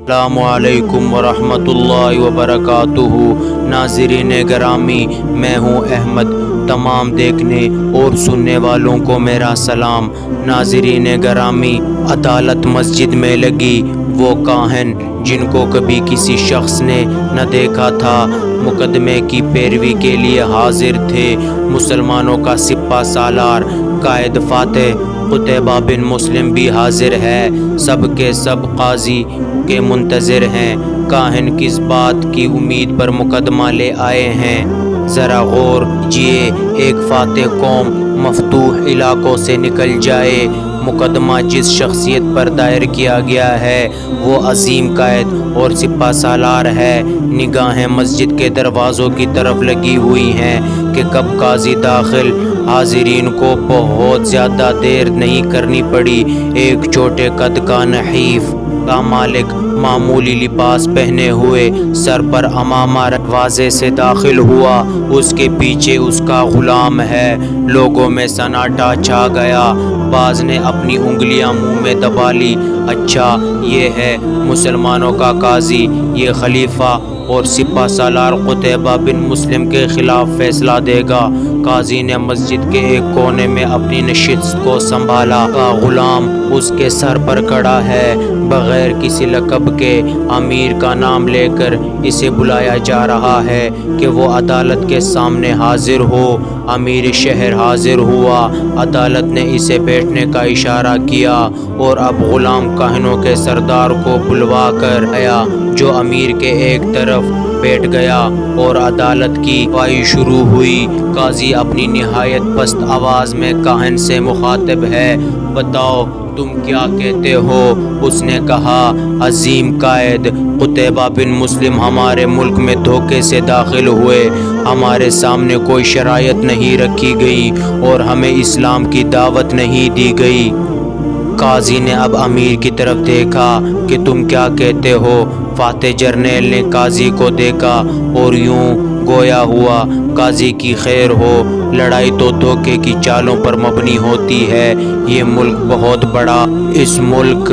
السلام علیکم ورحمۃ اللہ وبرکاتہ۔ ناظرین گرامی، میں ہوں احمد۔ تمام دیکھنے اور سننے والوں کو میرا سلام۔ ناظرین گرامی، عدالت مسجد میں لگی وہ کاہن جن کو کبھی کسی شخص نے نہ دیکھا تھا، مقدمے کی پیروی کے لیے حاضر تھے۔ مسلمانوں کا سپہ سالار قائد فاتح قتیبہ بن مسلم بھی حاضر ہے۔ سب کے سب قاضی کے منتظر ہیں۔ کاہن کس بات کی امید پر مقدمہ لے آئے ہیں؟ ذرا غور کیجیے۔ ایک فاتح قوم مفتوح علاقوں سے نکل جائے۔ مقدمہ جس شخصیت پر دائر کیا گیا ہے وہ عظیم قائد اور سپہ سالار ہے۔ نگاہیں مسجد کے دروازوں کی طرف لگی ہوئی ہیں کہ کب قاضی داخل۔ حاضرین کو بہت زیادہ دیر نہیں کرنی پڑی۔ ایک چھوٹے قد کا نحیف کا مالک معمولی لباس پہنے ہوئے، سر پر عمامہ دروازے سے داخل ہوا۔ اس کے پیچھے اس کا غلام ہے۔ لوگوں میں سناٹا چھا گیا۔ بعض نے اپنی انگلیاں منہ میں دبا لی۔ اچھا، یہ ہے مسلمانوں کا قاضی، یہ خلیفہ اور سپہ سالار قتیبہ بن مسلم کے خلاف فیصلہ دے گا۔ قاضی نے مسجد کے ایک کونے میں اپنی نشست کو سنبھالا۔ کا غلام اس کے سر پر کھڑا ہے۔ بغیر کسی لقب کے امیر کا نام لے کر اسے بلایا جا رہا ہے کہ وہ عدالت کے سامنے حاضر ہو۔ امیر شہر حاضر ہوا۔ عدالت نے اسے بیٹھنے کا اشارہ کیا اور اب غلام کاہنوں کے سردار کو بلوا کر آیا، جو امیر کے ایک طرف بیٹھ گیا اور عدالت کی گواہی شروع ہوئی۔ قاضی اپنی نہایت پست آواز میں کاہن سے مخاطب ہے۔ بتاؤ تم کیا کہتے ہو؟ اس نے کہا، عظیم قائد قتیبہ بن مسلم ہمارے ملک میں دھوکے سے داخل ہوئے۔ ہمارے سامنے کوئی شرائط نہیں رکھی گئی اور ہمیں اسلام کی دعوت نہیں دی گئی۔ قاضی نے اب امیر کی طرف دیکھا کہ تم کیا کہتے ہو؟ فاتح جرنیل نے قاضی کو دیکھا اور یوں گویا ہوا، قاضی کی خیر ہو۔ لڑائی تو دھوکے کی چالوں پر مبنی ہوتی ہے۔ یہ ملک بہت بڑا، اس ملک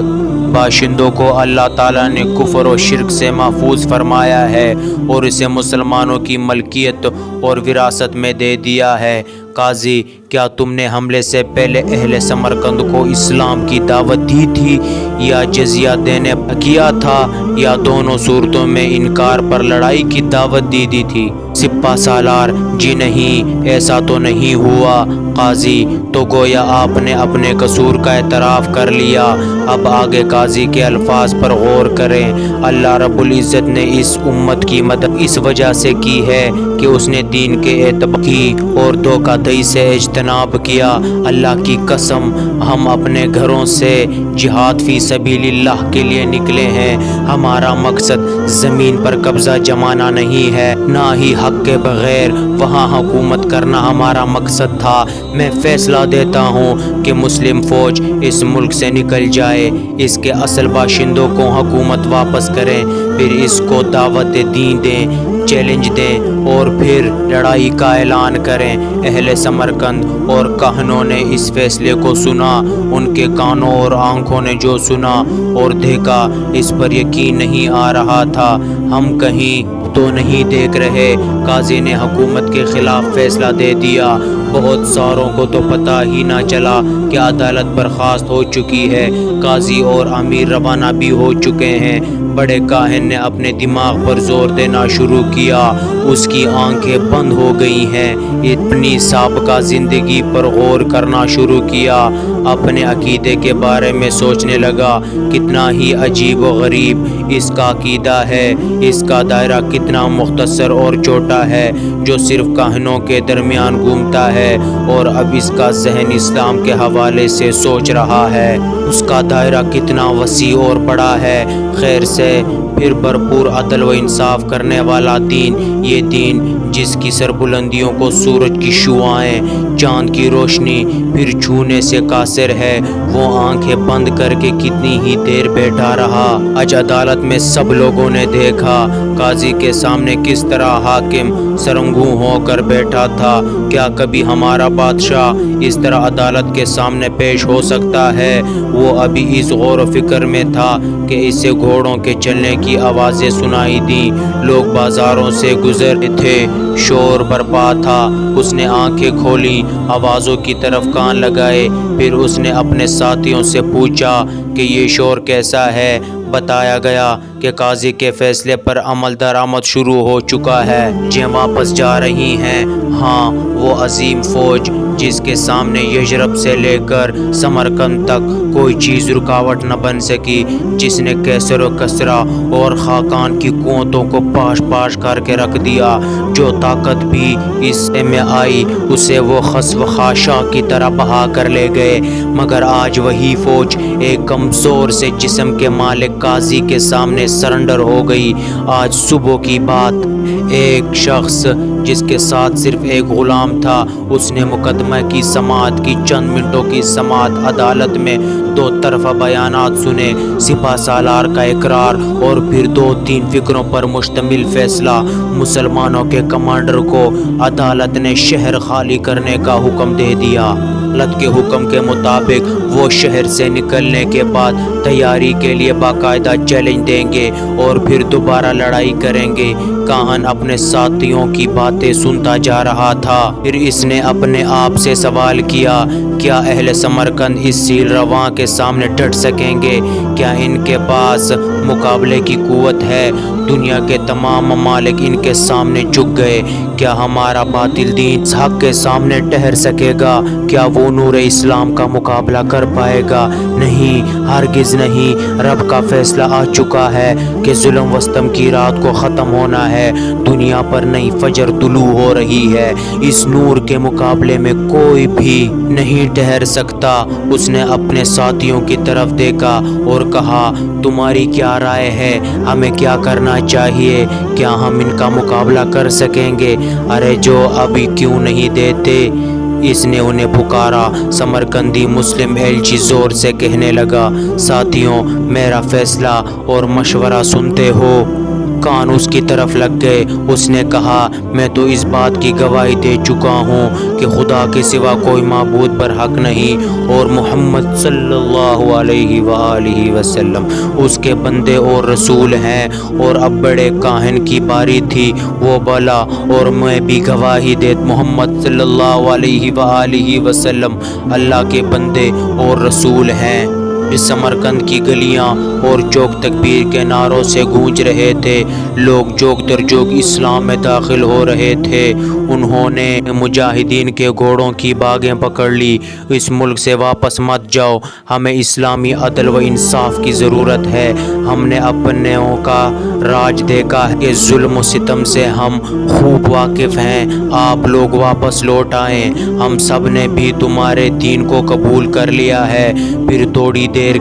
باشندوں کو اللہ تعالیٰ نے کفر و شرک سے محفوظ فرمایا ہے اور اسے مسلمانوں کی ملکیت اور وراثت میں دے دیا ہے۔ قاضی، کیا تم نے حملے سے پہلے اہل سمرقند کو اسلام کی دعوت دی تھی یا جزیہ دینے پر کیا تھا، یا دونوں صورتوں میں انکار پر لڑائی کی دعوت دی تھی؟ سپہ سالار، جی نہیں، ایسا تو نہیں ہوا۔ قاضی، تو گویا آپ نے اپنے قصور کا اعتراف کر لیا۔ اب آگے قاضی کے الفاظ پر غور کریں۔ اللہ رب العزت نے اس امت کی مدد اس وجہ سے کی ہے کہ اس نے دین کے اعتبار کی اور دھوکہ دہی سے اجتناب کیا۔ اللہ کی قسم، ہم اپنے گھروں سے جہاد فی سبیل اللہ کے لیے نکلے ہیں۔ ہمارا مقصد زمین پر قبضہ جمانا نہیں ہے، نہ ہی حق کے بغیر وہاں حکومت کرنا ہمارا مقصد تھا۔ میں فیصلہ دیتا ہوں کہ مسلم فوج اس ملک سے نکل جائے، اس کے اصل باشندوں کو حکومت واپس کریں، پھر اس کو دعوت دین دیں، چیلنج دیں اور پھر لڑائی کا اعلان کریں۔ اہل سمرقند اور کاہنوں نے اس فیصلے کو سنا۔ ان کے کانوں اور آنکھوں نے جو سنا اور دیکھا اس پر یقین نہیں آ رہا تھا۔ ہم کہیں تو نہیں دیکھ رہے۔ قاضی نے حکومت کے خلاف فیصلہ دے دیا۔ بہت ساروں کو تو پتہ ہی نہ چلا کہ عدالت برخاست ہو چکی ہے۔ قاضی اور امیر روانہ بھی ہو چکے ہیں۔ بڑے کاہن نے اپنے دماغ پر زور دینا شروع کیا۔ اس کی آنکھیں بند ہو گئی ہیں۔ اپنی سابقہ زندگی پر غور کرنا شروع کیا۔ اپنے عقیدے کے بارے میں سوچنے لگا، کتنا ہی عجیب و غریب اس کا عقیدہ ہے۔ اس کا دائرہ کتنا مختصر اور چھوٹا ہے جو صرف کاہنوں کے درمیان گھومتا ہے، اور اب اس کا ذہن اسلام کے حوالے سے سوچ رہا ہے۔ اس کا دائرہ کتنا وسیع اور بڑا ہے۔ خیر سے پھر بھرپور عدل و انصاف کرنے والا دین، یہ دین جس کی سربلندیوں کو سورج کی شعاعیں، چاند کی روشنی پھر چھونے سے قاصر ہے، وہ آنکھیں بند کر کے کتنی ہی دیر بیٹھا رہا۔ آج عدالت میں سب لوگوں نے دیکھا قاضی کے سامنے کس طرح حاکم سرنگوں ہو کر بیٹھا تھا۔ کیا کبھی ہمارا بادشاہ اس طرح عدالت کے سامنے پیش ہو سکتا ہے؟ وہ ابھی اس غور و فکر میں تھا کہ اسے گھوڑوں کے چلنے کی آوازیں سنائی دیں، لوگ بازاروں سے گزر رہے تھے، شور برپا تھا۔ اس نے آنکھیں کھولیں، آوازوں کی طرف کان لگائے، پھر اس نے اپنے ساتھیوں سے پوچھا کہ یہ شور کیسا ہے؟ بتایا گیا کہ قاضی کے فیصلے پر عمل درآمد شروع ہو چکا ہے، جیں واپس جا رہی ہیں۔ ہاں، وہ عظیم فوج جس کے سامنے یثرب سے لے کر سمرقند تک کوئی چیز رکاوٹ نہ بن سکی، جس نے کیسر و کسرا اور خاقان کی قوتوں کو پاش پاش کر کے رکھ دیا، جو طاقت بھی اس میں آئی اسے وہ خس و خاشاں کی طرح بہا کر لے گئے۔ مگر آج وہی فوج ایک کمزور سے جسم کے مالک قاضی کے سامنے سرنڈر ہو گئی۔ آج صبح کی بات، ایک شخص جس کے ساتھ صرف ایک غلام تھا، اس نے مقدمہ کی سماعت کی۔ چند منٹوں کی سماعت عدالت میں دو طرفہ بیانات سنے، سپہ سالار کا اقرار اور پھر 2-3 فقروں پر مشتمل فیصلہ۔ مسلمانوں کے کمانڈر کو عدالت نے شہر خالی کرنے کا حکم دے دیا۔ عدالت کے حکم کے مطابق وہ شہر سے نکلنے کے بعد تیاری کے لیے باقاعدہ چیلنج دیں گے اور پھر دوبارہ لڑائی کریں گے۔ کاہن اپنے ساتھیوں کی باتیں سنتا جا رہا تھا، پھر اس نے اپنے آپ سے سوال کیا، کیا اہل سمرقند اس سیل رواں کے سامنے ڈٹ سکیں گے؟ کیا ان کے پاس مقابلے کی قوت ہے؟ دنیا کے تمام ممالک ان کے سامنے جھک گئے، کیا ہمارا باطل دین اس حق کے سامنے ٹھہر سکے گا؟ کیا وہ نور اسلام کا مقابلہ کر پائے گا؟ نہیں، ہرگز نہیں۔ رب کا فیصلہ آ چکا ہے کہ ظلم و ستم کی رات کو ختم ہونا ہے، دنیا پر نئی فجر طلوع ہو رہی ہے، اس نور کے مقابلے میں کوئی بھی نہیں ٹھہر سکتا۔ اس نے اپنے ساتھیوں کی طرف دیکھا اور کہا، تمہاری کیا رائے ہے؟ ہمیں کیا کرنا چاہیے؟ کیا ہم ان کا مقابلہ کر سکیں گے؟ ارے جو ابھی کیوں نہیں دیتے؟ اس نے انہیں پکارا۔ سمرقندی مسلم ایلچی زور سے کہنے لگا، ساتھیوں، میرا فیصلہ اور مشورہ سنتے ہو؟ کان اس کی طرف لگ گئے۔ اس نے کہا، میں تو اس بات کی گواہی دے چکا ہوں کہ خدا کے سوا کوئی معبود برحق نہیں اور محمد صلی اللہ علیہ وآلہ وسلم اس کے بندے اور رسول ہیں، اور اب بڑے کاہن کی باری تھی، وہ بولا، اور میں بھی گواہی دے محمد صلی اللہ علیہ وآلہ وسلم اللہ کے بندے اور رسول ہیں۔ اس سمرقند کی گلیاں اور چوک تکبیر کے نعروں سے گونج رہے تھے، لوگ جوگ در جوگ اسلام میں داخل ہو رہے تھے۔ انہوں نے مجاہدین کے گھوڑوں کی باگیں پکڑ لی، اس ملک سے واپس مت جاؤ، ہمیں اسلامی عدل و انصاف کی ضرورت ہے، ہم نے اپنوں کا راج دیکھا ہے کہ ظلم و ستم سے ہم خوب واقف ہیں، آپ لوگ واپس لوٹ آئیں، ہم سب نے بھی تمہارے دین کو قبول کر لیا ہے۔ پھر تھوڑی دیر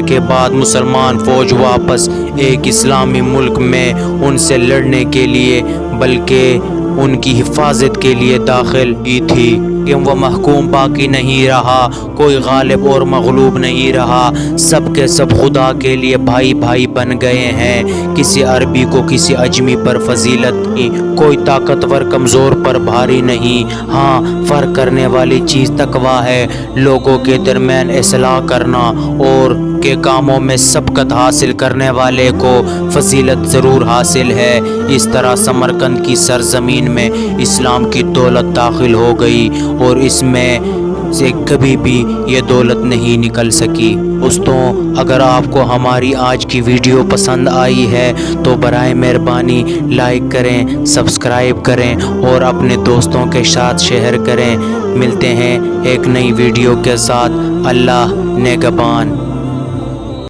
کے بعد مسلمان فوج واپس ایک اسلامی ملک میں ان سے لڑنے کے لیے بلکہ ان کی حفاظت کے لیے داخل ہوئی تھی، کہ وہ محکوم باقی نہیں رہا، کوئی غالب اور مغلوب نہیں رہا، سب کے سب خدا کے لیے بھائی بھائی بن گئے ہیں، کسی عربی کو کسی عجمی پر فضیلت نہیں، کوئی طاقتور کمزور پر بھاری نہیں۔ ہاں، فرق کرنے والی چیز تقویٰ ہے، لوگوں کے درمیان اصلاح کرنا اور کے کاموں میں سبقت حاصل کرنے والے کو فضیلت ضرور حاصل ہے۔ اس طرح سمرقند کی سرزمین میں اسلام کی دولت داخل ہو گئی اور اس میں سے کبھی بھی یہ دولت نہیں نکل سکی۔ دوستوں، اگر آپ کو ہماری آج کی ویڈیو پسند آئی ہے تو برائے مہربانی لائک کریں، سبسکرائب کریں اور اپنے دوستوں کے ساتھ شیئر کریں۔ ملتے ہیں ایک نئی ویڈیو کے ساتھ۔ اللہ نگہبان۔